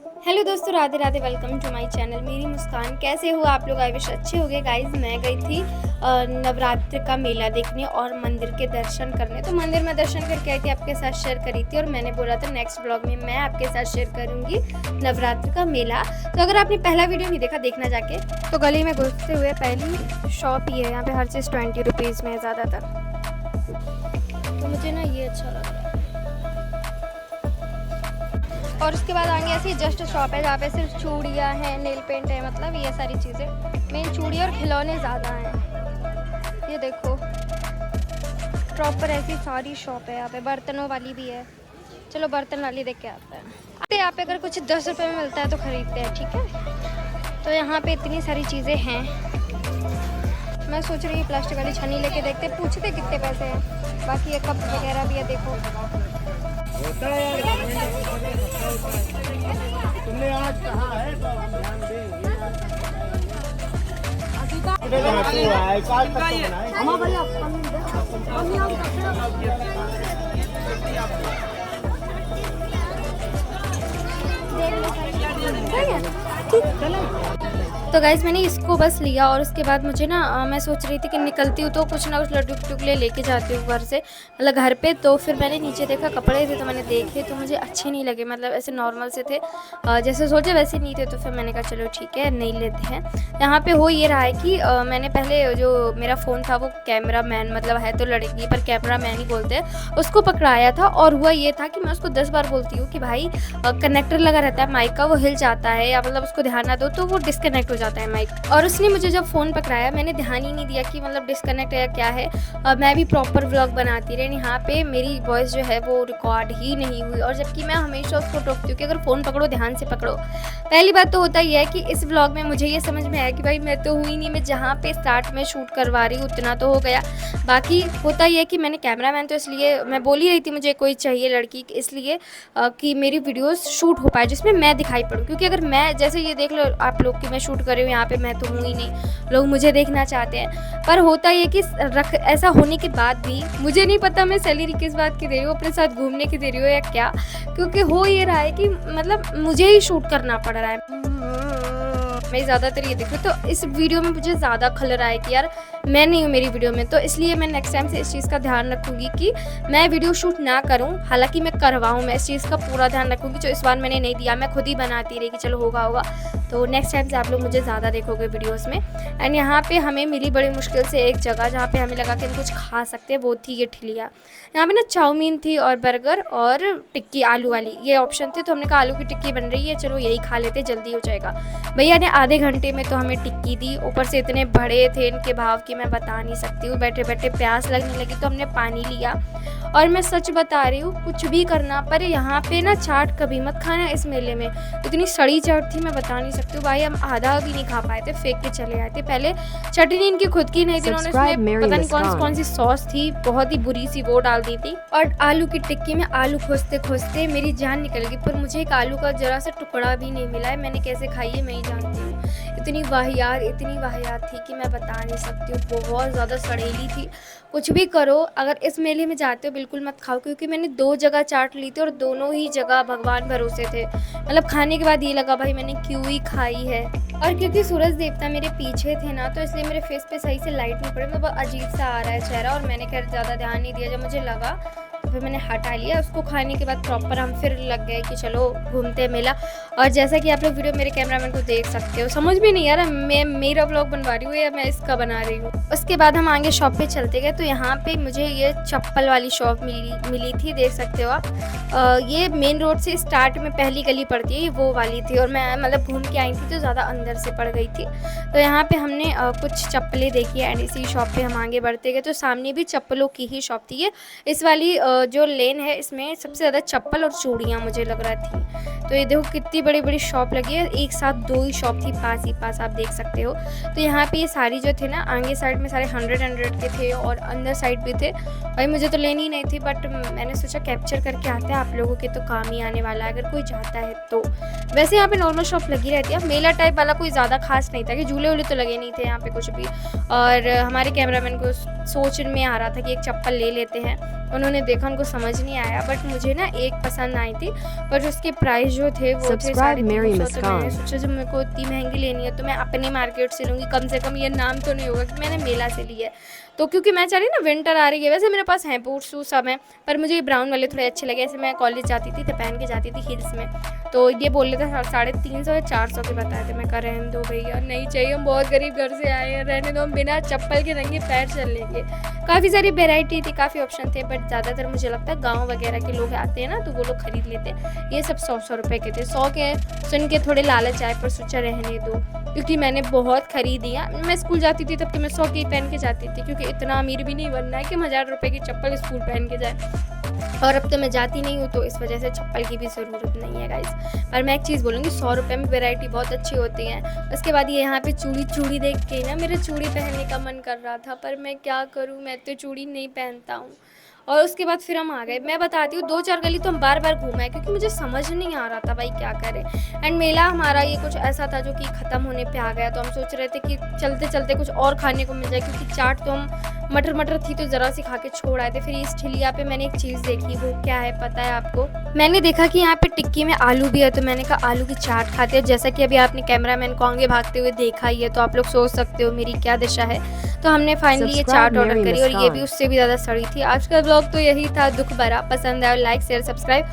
Hello दोस्तों, Radhe Radhe. Welcome to my channel Meri Muskan. कैसे हो आप लोग? आई विश अच्छे हो गए गाइज। मैं गई थी नवरात्र का मेला देखने और मंदिर के दर्शन करने। तो मंदिर में दर्शन करके आई थी, आपके साथ शेयर करी थी और मैंने बोला था नेक्स्ट ब्लॉग में मैं आपके साथ शेयर करूंगी नवरात्र का मेला। तो अगर आपने पहला वीडियो नहीं देखा, देखना जाके। तो गली में घुसते हुए पहली शॉप ही है, यहाँ पे हर चीज़ 20 रुपीज़ में है ज़्यादातर। तो मुझे ना ये अच्छा लगा। और उसके बाद आगे ऐसी जस्ट शॉप है जहाँ पे सिर्फ चूड़ियाँ हैं, नेल पेंट है, मतलब ये सारी चीज़ें। मेन चूड़ियाँ और खिलौने ज़्यादा हैं। ये देखो, प्रॉपर ऐसी सारी शॉप है यहाँ पे। बर्तनों वाली भी है। चलो बर्तन वाली देख के आते हैं। तो यहाँ पे अगर कुछ 10 रुपये में मिलता है तो ख़रीदते हैं, ठीक है। तो यहाँ पे इतनी सारी चीज़ें हैं। मैं सोच रही हूँ प्लास्टिक वाली छन्नी लेके देखते, पूछते कितने पैसे हैं। बाकी ये कप वगैरह भी है, देखो। तुमने आज कहा है तो हम ध्यान देंगे। तो गाइज़ मैंने इसको बस लिया और उसके बाद मुझे ना मैं सोच रही थी कि निकलती हूँ तो कुछ ना कुछ लड्डू टुकड़े लेके जाती हूँ घर से, मतलब घर पे। तो फिर मैंने नीचे देखा कपड़े थे, तो मैंने देखे तो मुझे अच्छे नहीं लगे, मतलब ऐसे नॉर्मल से थे, जैसे सोचे वैसे नहीं थे। तो फिर मैंने कहा चलो ठीक है, नहीं लेते हैं। यहाँ पे हो ये रहा है कि मैंने पहले जो मेरा फ़ोन था वो कैमरा मैन, मतलब है तो लड़की पर कैमरा मैन ही बोलते हैं, उसको पकड़ाया था। और हुआ ये था कि मैं उसको 10 बार बोलती हूँ कि भाई कनेक्टर लगा रहता है माइक का, वो हिल जाता है या मतलब उसको ध्यान ना दो तो वो डिस्कनेक्ट हो जाता है माइक। और उसने मुझे जब फ़ोन पकड़ाया मैंने ध्यान ही नहीं दिया कि मतलब डिस्कनेक्ट है या क्या है। मैं भी प्रॉपर व्लॉग बनाती रही, यहाँ पे मेरी वॉइस जो है वो रिकॉर्ड ही नहीं हुई। और जबकि मैं हमेशा उसको टोकती हूँ कि अगर फ़ोन पकड़ो ध्यान से पकड़ो। पहली बात तो होता ही है कि इस व्लॉग में मुझे ये समझ में आया कि भाई मैं तो हुई नहीं, मैं जहाँ पे स्टार्ट में शूट करवा रही हूँ उतना तो हो गया। बाकी होता ही है कि मैंने कैमरा मैन, तो इसलिए मैं बोल ही रही थी मुझे कोई चाहिए लड़की, इसलिए कि मेरी वीडियोस शूट हो पाए जिसमें मैं दिखाई पड़ूँ। क्योंकि अगर मैं, जैसे ये देख लो आप लोग कि मैं शूट कर रही हूँ यहाँ पे, मैं तो हूँ ही नहीं, लोग मुझे देखना चाहते हैं। पर होता ये कि ऐसा होने के बाद भी मुझे नहीं पता मैं सैलरी किस बात की दे रही हूँ, अपने साथ घूमने की दे रही हूँ या क्या। क्योंकि हो ये रहा है कि मतलब मुझे ही शूट करना पड़ रहा है। मैं ज़्यादातर ये देख रही हूँ, तो इस वीडियो में मुझे ज़्यादा खल रहा है कि यार मैं नहीं हूँ मेरी वीडियो में। तो इसलिए मैं नेक्स्ट टाइम से इस चीज़ का ध्यान रखूँगी कि मैं वीडियो शूट ना करूँ। हालांकि मैं करवाऊँ, मैं इस चीज़ का पूरा ध्यान रखूँगी। जो इस बार मैंने नहीं दिया, मैं खुद ही बनाती रही कि चलो होगा। तो नेक्स्ट टाइम से आप लोग मुझे ज़्यादा देखोगे वीडियोज़ में। एंड यहाँ पे हमें मिली बड़ी मुश्किल से एक जगह जहाँ पे हमें लगा कि हम कुछ खा सकते हैं, वो थी ये ठिलिया। यहाँ पे ना चाउमीन थी और बर्गर और टिक्की आलू वाली, ये ऑप्शन थे। तो हमने कहा आलू की टिक्की बन रही है, चलो यही खा लेते, जल्दी हो जाएगा। भैया ने आधे घंटे में तो हमें टिक्की दी, ऊपर से इतने बड़े थे इनके भाव कि मैं बता नहीं सकती हूँ। बैठे बैठे प्यास लगने लगी तो हमने पानी लिया। और मैं सच बता रही हूँ, कुछ भी करना पर यहाँ पे ना चाट कभी मत खाना। इस मेले में इतनी सड़ी चाट थी, मैं बता नहीं सकती हूँ भाई। हम आधा भी नहीं खा पाए थे, फेंक के चले आए थे। पहले चटनी इनकी खुद की नहीं थी, उन्होंने उसमें पता नहीं कौन सी सॉस थी, बहुत ही बुरी सी, वो डाल दी थी। और आलू की टिक्की में आलू खोजते खोजते मेरी जान निकल गई। पर मुझे एक आलू का जरा सा टुकड़ा भी नहीं मिला है। मैंने कैसे खाई है मैं ही जानती हूँ। इतनी वाहियात थी कि मैं बता नहीं सकती हूँ। बहुत ज़्यादा सड़ेली थी। कुछ भी करो, अगर इस मेले में जाते हो बिल्कुल मत खाओ। क्योंकि मैंने 2 जगह चाट ली थी और दोनों ही जगह भगवान भरोसे थे। मतलब खाने के बाद ये लगा भाई मैंने क्यों ही खाई है। और क्योंकि सूरज देवता मेरे पीछे थे ना, तो इसलिए मेरे फेस पे सही से लाइट नहीं पड़ी, मतलब अजीब सा आ रहा है चेहरा। और मैंने खैर ज़्यादा ध्यान नहीं दिया, जब मुझे लगा तो फिर मैंने हटा लिया। उसको खाने के बाद प्रॉपर हम फिर लग गए कि चलो घूमते हैं मेला। और जैसा कि आप लोग वीडियो मेरे कैमरामैन को देख सकते हो, समझ भी नहीं आ रहा मैं मेरा व्लॉग बनवा रही हूँ या मैं इसका बना रही हूँ। उसके बाद हम आगे शॉप पे चलते गए, तो यहाँ पे मुझे ये चप्पल वाली शॉप मिली थी, देख सकते हो आप। ये मेन रोड से स्टार्ट में पहली गली पड़ती है, वो वाली थी। और मैं मतलब घूम के आई थी तो ज़्यादा अंदर से पड़ गई थी। तो यहाँ पे हमने कुछ चप्पलें देखी एंड इसी शॉप पे हम आगे बढ़ते गए। तो सामने भी चप्पलों की ही शॉप थी। ये इस वाली जो लेन है इसमें सबसे ज़्यादा चप्पल और चूड़ियाँ मुझे लग रहा थी। तो ये देखो कितनी बड़ी बड़ी शॉप लगी है, एक साथ 2 ही शॉप थी पास ही पास, आप देख सकते हो। तो यहाँ पे ये सारी जो थे ना, आगे साइड में सारे 100 के थे और अंदर साइड भी थे। भाई मुझे तो लेनी ही नहीं थी, बट मैंने सोचा कैप्चर करके आते हैं, आप लोगों के तो काम ही आने वाला है अगर कोई जाता है तो। वैसे यहाँ पे नॉर्मल शॉप लगी रहती है, मेला टाइप वाला कोई ज़्यादा खास नहीं था कि झूले वूले तो लगे नहीं थे यहाँ पे कुछ भी। और हमारे कैमरामैन को सोच में आ रहा था कि एक चप्पल ले लेते हैं, उन्होंने देखा, उनको समझ नहीं आया। बट मुझे ना एक पसंद आई थी, बट उसके प्राइस जो थे वो थे Subscribe Mary 350, तो मैंने Muskan. सोचा जब मेरे को इतनी महंगी लेनी है तो मैं अपने मार्केट से लूँगी, कम से कम ये नाम तो नहीं होगा कि मैंने मेला से ली है। तो क्योंकि मैं चाह रही ना विंटर आ रही है, वैसे मेरे पास हैं बूट शूज़ सब हैं, पर मुझे ये ब्राउन वाले थोड़े अच्छे लगे। ऐसे मैं कॉलेज जाती थी तो पहन के जाती थी हील्स में, तो ये बोल रहे थे 350 या 400 के बताए थे। मैं कहा रहने दो भैया, नहीं चाहिए, हम बहुत गरीब घर से आए हैं, रहने दो, हम बिना चप्पल के नंगे पैर चल लेंगे। काफ़ी सारी वेराइटी थी, काफ़ी ऑप्शन थे, बट ज़्यादातर मुझे लगता है गाँव वगैरह के लोग आते हैं ना तो वो लोग खरीद लेते हैं। ये सब 100 रुपये के थे। 100 के सुन के थोड़े लालच आए, पर सोचा रहने दो, क्योंकि मैंने बहुत खरीदी है। मैं स्कूल जाती थी तब कि मैं 100 की पहन के जाती थी, क्योंकि इतना अमीर भी नहीं बनना है कि हम 1000 रुपये की चप्पल स्कूल पहन के जाए। और अब तो मैं जाती नहीं हूँ, तो इस वजह से चप्पल की भी ज़रूरत नहीं है गाइस। पर मैं एक चीज़ बोलूँगी, 100 रुपये में वैरायटी बहुत अच्छी होती है। उसके बाद ये यहाँ पे चूड़ी देख के ना मेरा चूड़ी पहनने का मन कर रहा था, पर मैं क्या करूँ, मैं तो चूड़ी नहीं पहनता हूँ। और उसके बाद फिर हम आ गए। मैं बताती हूँ 2-4 गली तो हम बार-बार घूमे, क्योंकि मुझे समझ नहीं आ रहा था भाई क्या करें। एंड मेला हमारा ये कुछ ऐसा था जो कि ख़त्म होने पे आ गया, तो हम सोच रहे थे कि चलते-चलते कुछ और खाने को मिल जाए, क्योंकि चाट तो हम मटर थी तो ज़रा सी खा के छोड़ आए थे। फिर इस ठेलिया पे मैंने एक चीज़ देखी, वो क्या है पता है आपको? मैंने देखा कि यहाँ पे टिक्की में आलू भी है, तो मैंने कहा आलू की चाट खाते हैं। जैसा कि अभी आपने कैमरामैन को आगे भागते हुए देखा ही है, तो आप लोग सोच सकते हो मेरी क्या दशा है। तो हमने फाइनली ये Subscribe चाट ऑर्डर Mary करी, और ये भी Muskan. उससे भी ज़्यादा सड़ी थी। आज का ब्लॉग तो यही था, दुख भरा। पसंद आया लाइक शेयर सब्सक्राइब।